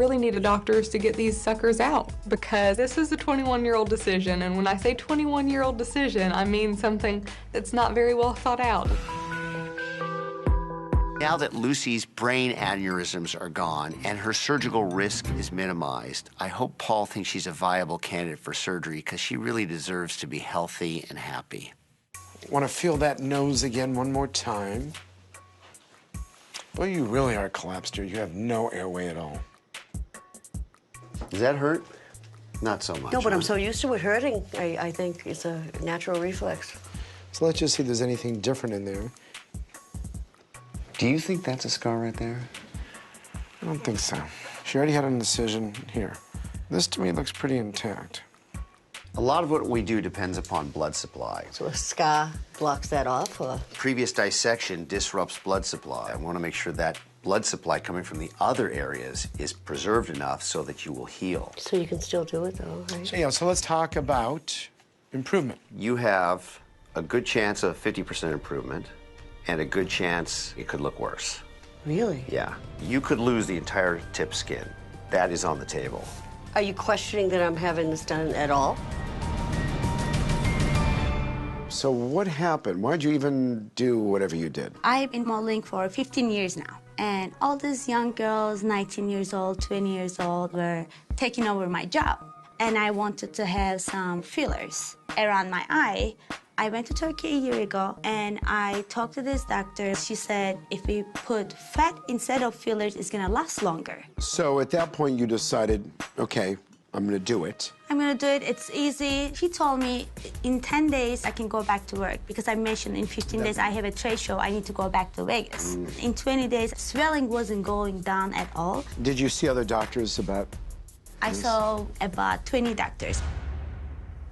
really need a doctor is to get these suckers out, because this is a 21-year-old decision, and when I say 21-year-old decision, I mean something that's not very well thought out. Now that Lucy's brain aneurysms are gone and her surgical risk is minimized, I hope Paul thinks she's a viable candidate for surgery, because she really deserves to be healthy and happy. Want to feel that nose again one more time? Well, you really are collapsed here. You have no airway at all. Does that hurt? Not so much. No, but I'm so used to it hurting. I think it's a natural reflex. So let's just see if there's anything different in there. Do you think that's a scar right there? I don't think so. She already had an incision here. This, to me, looks pretty intact. A lot of what we do depends upon blood supply. So a scar blocks that off, or? Previous dissection disrupts blood supply. I want to make sure that blood supply coming from the other areas is preserved enough so that you will heal. So you can still do it, though, right? So, yeah, so let's talk about improvement. You have a good chance of 50% improvement and a good chance it could look worse. Really? Yeah. You could lose the entire tip skin. That is on the table. Are you questioning that I'm having this done at all? So what happened? Why'd you even do whatever you did? I've been modeling for 15 years now. And all these young girls, 19 years old, 20 years old, were taking over my job. And I wanted to have some fillers around my eye. I went to Turkey a year ago, and I talked to this doctor. She said, if we put fat instead of fillers, it's gonna last longer. So at that point, you decided, okay, I'm gonna do it. I'm gonna do it, it's easy. She told me in 10 days I can go back to work, because I mentioned in 15 days I have a trade show, I need to go back to Vegas. In 20 days, swelling wasn't going down at all. Did you see other doctors about I saw about 20 doctors.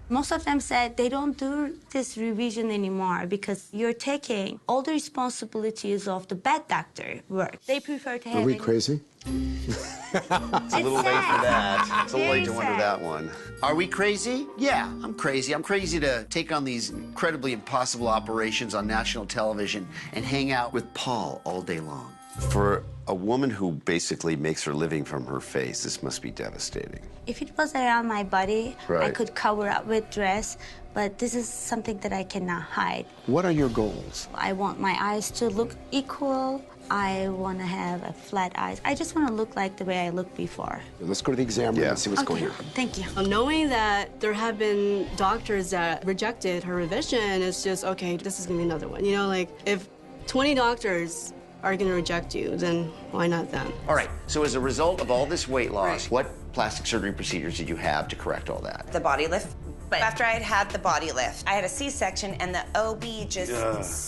Most of them said they don't do this revision anymore because you're taking all the responsibilities of the bad doctor work. They prefer to have... Are we crazy? It's a little late for that. It's a little late to wonder that one. Are we crazy? Yeah, I'm crazy. I'm crazy to take on these incredibly impossible operations on national television and hang out with Paul all day long. For a woman who basically makes her living from her face, this must be devastating. If it was around my body, I Right. could cover up with dress, but this is something that I cannot hide. What are your goals? I want my eyes to look equal. I want to have a flat eyes. I just want to look like the way I looked before. Let's go to the exam room and see what's going on. Thank you. Knowing that there have been doctors that rejected her revision, it's just, okay, this is gonna be another one. You know, like, if 20 doctors are gonna reject you, then why not them? All right, so as a result of all this weight loss, what plastic surgery procedures did you have to correct all that? The body lift. But after I had had the body lift, I had a C-section, and the OB just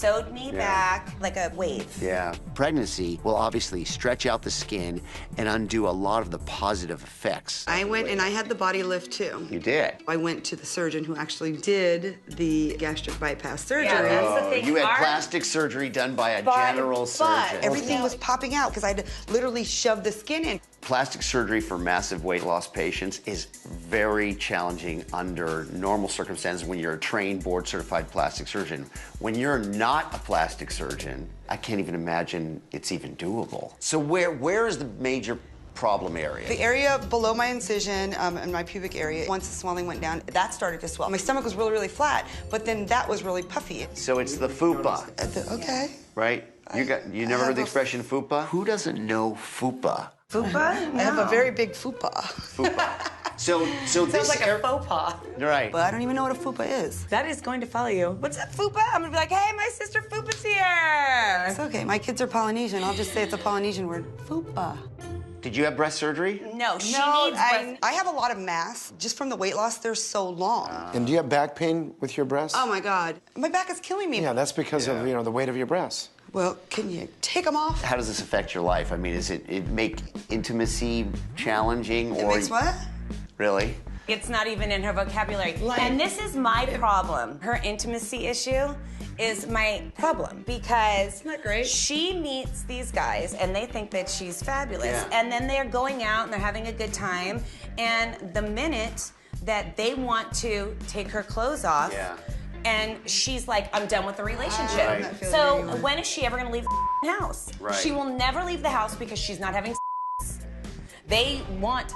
sewed me back like a wave. Yeah. Pregnancy will obviously stretch out the skin and undo a lot of the positive effects. I went and I had the body lift too. You did? I went to the surgeon who actually did the gastric bypass surgery. Yeah, that's the thing. You had Our- plastic surgery done by a general surgeon. But everything was popping out because I had to literally shove the skin in. Plastic surgery for massive weight loss patients is very challenging under normal circumstances when you're a trained, board-certified plastic surgeon. When you're not a plastic surgeon, I can't even imagine it's even doable. So where is the major problem area? The area below my incision and my pubic area, once the swelling went down, that started to swell. My stomach was really, really flat, but then that was really puffy. So it's the fupa, Okay. right? You never heard the expression fupa? Who doesn't know fupa? Fupa? I have a very big fupa. Fupa. So Sounds this like a faux pas. Right. But I don't even know what a fupa is. That is going to follow you. What's up, Fupa? I'm gonna be like, hey, my sister Fupa's here. It's okay. My kids are Polynesian. I'll just say it's a Polynesian word. Fupa. Did you have breast surgery? No, she No, needs breast. I have a lot of mass. Just from the weight loss, they're so long. And do you have back pain with your breasts? Oh, my God. My back is killing me. Yeah, that's because of, the weight of your breasts. Well, can you take them off? How does this affect your life? I mean, it make intimacy challenging? It or makes what? Really? It's not even in her vocabulary. And this is my problem. Her intimacy issue is my problem because Isn't that great? she meets these guys and they think that she's fabulous. Yeah. And then they're going out and they're having a good time. And the minute that they want to take her clothes off, and she's like, I'm done with the relationship. Right. So when is she ever gonna leave the house? Right. She will never leave the house because she's not having sex. They want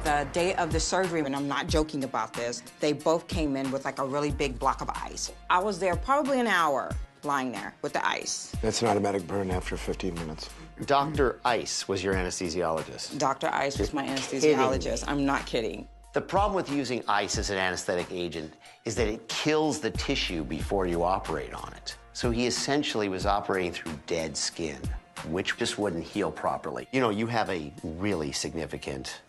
The day of the surgery, and I'm not joking about this, they both came in with like a really big block of ice. I was there probably an hour lying there with the ice. That's an automatic burn after 15 minutes. Dr. Ice was your anesthesiologist. Dr. Ice was my anesthesiologist. I'm not kidding. The problem with using ice as an anesthetic agent is that it kills the tissue before you operate on it. So he essentially was operating through dead skin, which just wouldn't heal properly. You know, you have a really significant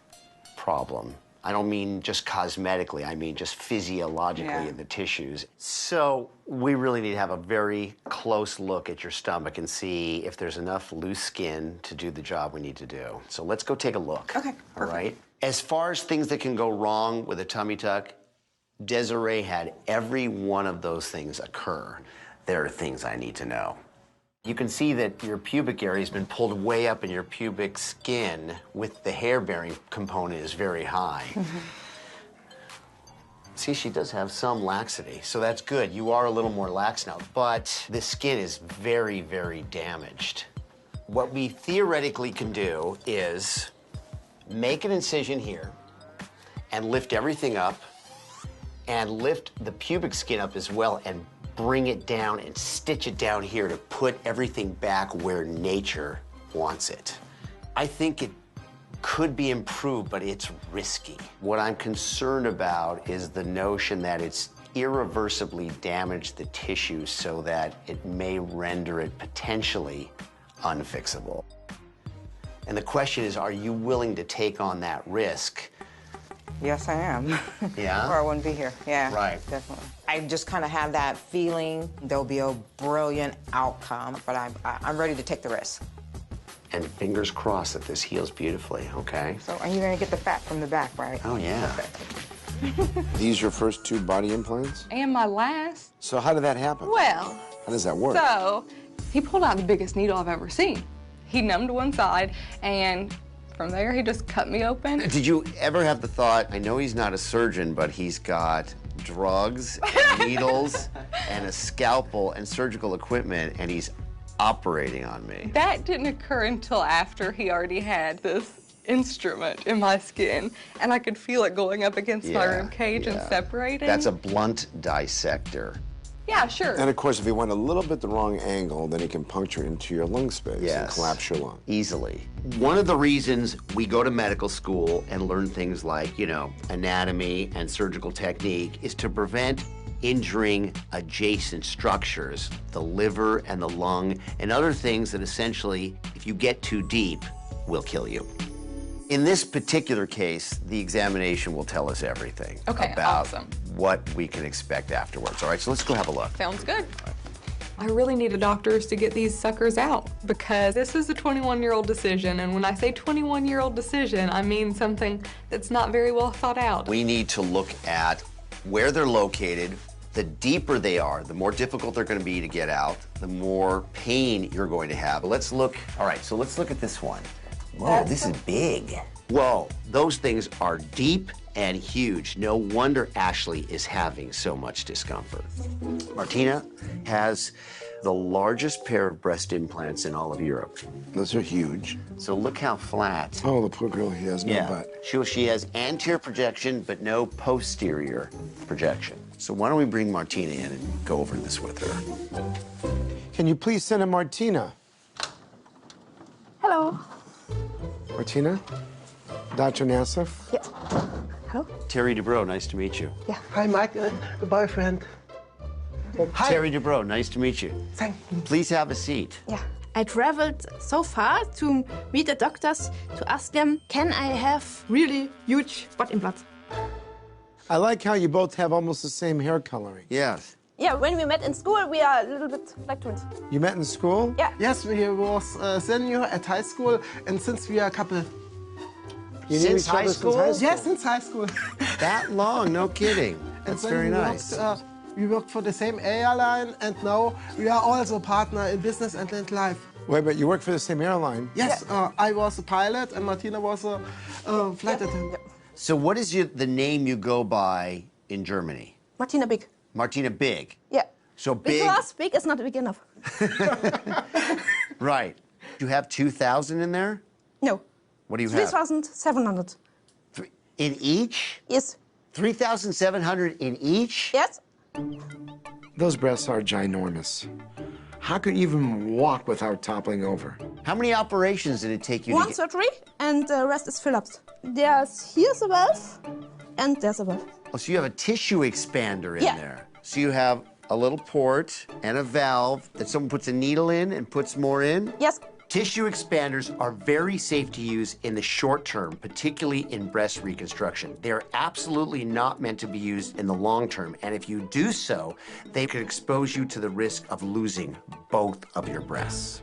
problem. I don't mean just cosmetically, I mean just physiologically in the tissues. So we really need to have a very close look at your stomach and see if there's enough loose skin to do the job we need to do. So let's go take a look. Okay, all right? As far as things that can go wrong with a tummy tuck, Desiree had every one of those things occur. There are things I need to know. You can see that your pubic area has been pulled way up in your pubic skin with the hair-bearing component is very high. See, she does have some laxity, so that's good. You are a little more lax now, but the skin is very, very damaged. What we theoretically can do is make an incision here and lift everything up and lift the pubic skin up as well and bring it down and stitch it down here to put everything back where nature wants it. I think it could be improved, but it's risky. What I'm concerned about is the notion that it's irreversibly damaged the tissue so that it may render it potentially unfixable. And the question is, are you willing to take on that risk? Yes, I am. Yeah? Or I wouldn't be here. Yeah, right. Definitely. I just kind of have that feeling there'll be a brilliant outcome, but I'm ready to take the risk. And fingers crossed that this heals beautifully, okay? So, and you're gonna get the fat from the back, right? Oh, yeah. Perfect. These your first 2 body implants? And my last. So how did that happen? Well, How does that work? so he pulled out the biggest needle I've ever seen. He numbed one side, and from there, he just cut me open. Did you ever have the thought, I know he's not a surgeon, but he's got drugs, and needles, and a scalpel and surgical equipment, and he's operating on me? That didn't occur until after he already had this instrument in my skin, and I could feel it going up against my rib cage and separating. That's a blunt dissector. Yeah, sure. And of course, if he went a little bit the wrong angle, then he can puncture into your lung space and collapse your lung. Easily. One of the reasons we go to medical school and learn things like, you know, anatomy and surgical technique is to prevent injuring adjacent structures, the liver and the lung, and other things that essentially, if you get too deep, will kill you. In this particular case, the examination will tell us everything about what we can expect afterwards. All right, so let's go have a look. Sounds good. I really need a doctors to get these suckers out because this is a 21-year-old decision, and when I say 21-year-old decision, I mean something that's not very well thought out. We need to look at where they're located. The deeper they are, the more difficult they're going to be to get out, the more pain you're going to have. Let's look, all right, so let's look at this one. Whoa, this is big. Whoa, those things are deep and huge. No wonder Ashley is having so much discomfort. Martina has the largest pair of breast implants in all of Europe. Those are huge. So look how flat. Oh, the poor girl, he has no butt. She has anterior projection, but no posterior projection. So why don't we bring Martina in and go over this with her? Can you please send in Martina? Hello. Martina? Dr. Nassif? Yeah. Hello? Terry Dubrow, nice to meet you. Yeah. Hi, Mike, the boyfriend. Hi. Terry Dubrow, nice to meet you. Thank you. Please have a seat. Yeah. I traveled so far to meet the doctors to ask them, can I have really huge butt implants? I like how you both have almost the same hair coloring. Yes. Yeah, when we met in school, we are a little bit like twins. You met in school? Yeah. Yes, we was senior at high school, and since we are a couple. You knew each other since high school? Yes, since high school. That long, no kidding. That's very nice. We worked for the same airline, and now we are also partner in business and in life. Wait, but you work for the same airline? Yes, I was a pilot, and Martina was a flight attendant. So what is the name you go by in Germany? Martina Big. Martina Big. Yeah. So big. Because big is not big enough. Right. You have 2,000 in there? No. What do you have? 3,700. In each? Yes. 3,700 in each? Yes. Those breasts are ginormous. How could you even walk without toppling over? How many operations did it take you One to get? surgery and the rest is fill-ups. Here's a valve and there's a valve. Oh, so you have a tissue expander in Yeah. there. So you have a little port and a valve that someone puts a needle in and puts more in? Yes. Tissue expanders are very safe to use in the short term, particularly in breast reconstruction. They are absolutely not meant to be used in the long term, and if you do so, they could expose you to the risk of losing both of your breasts.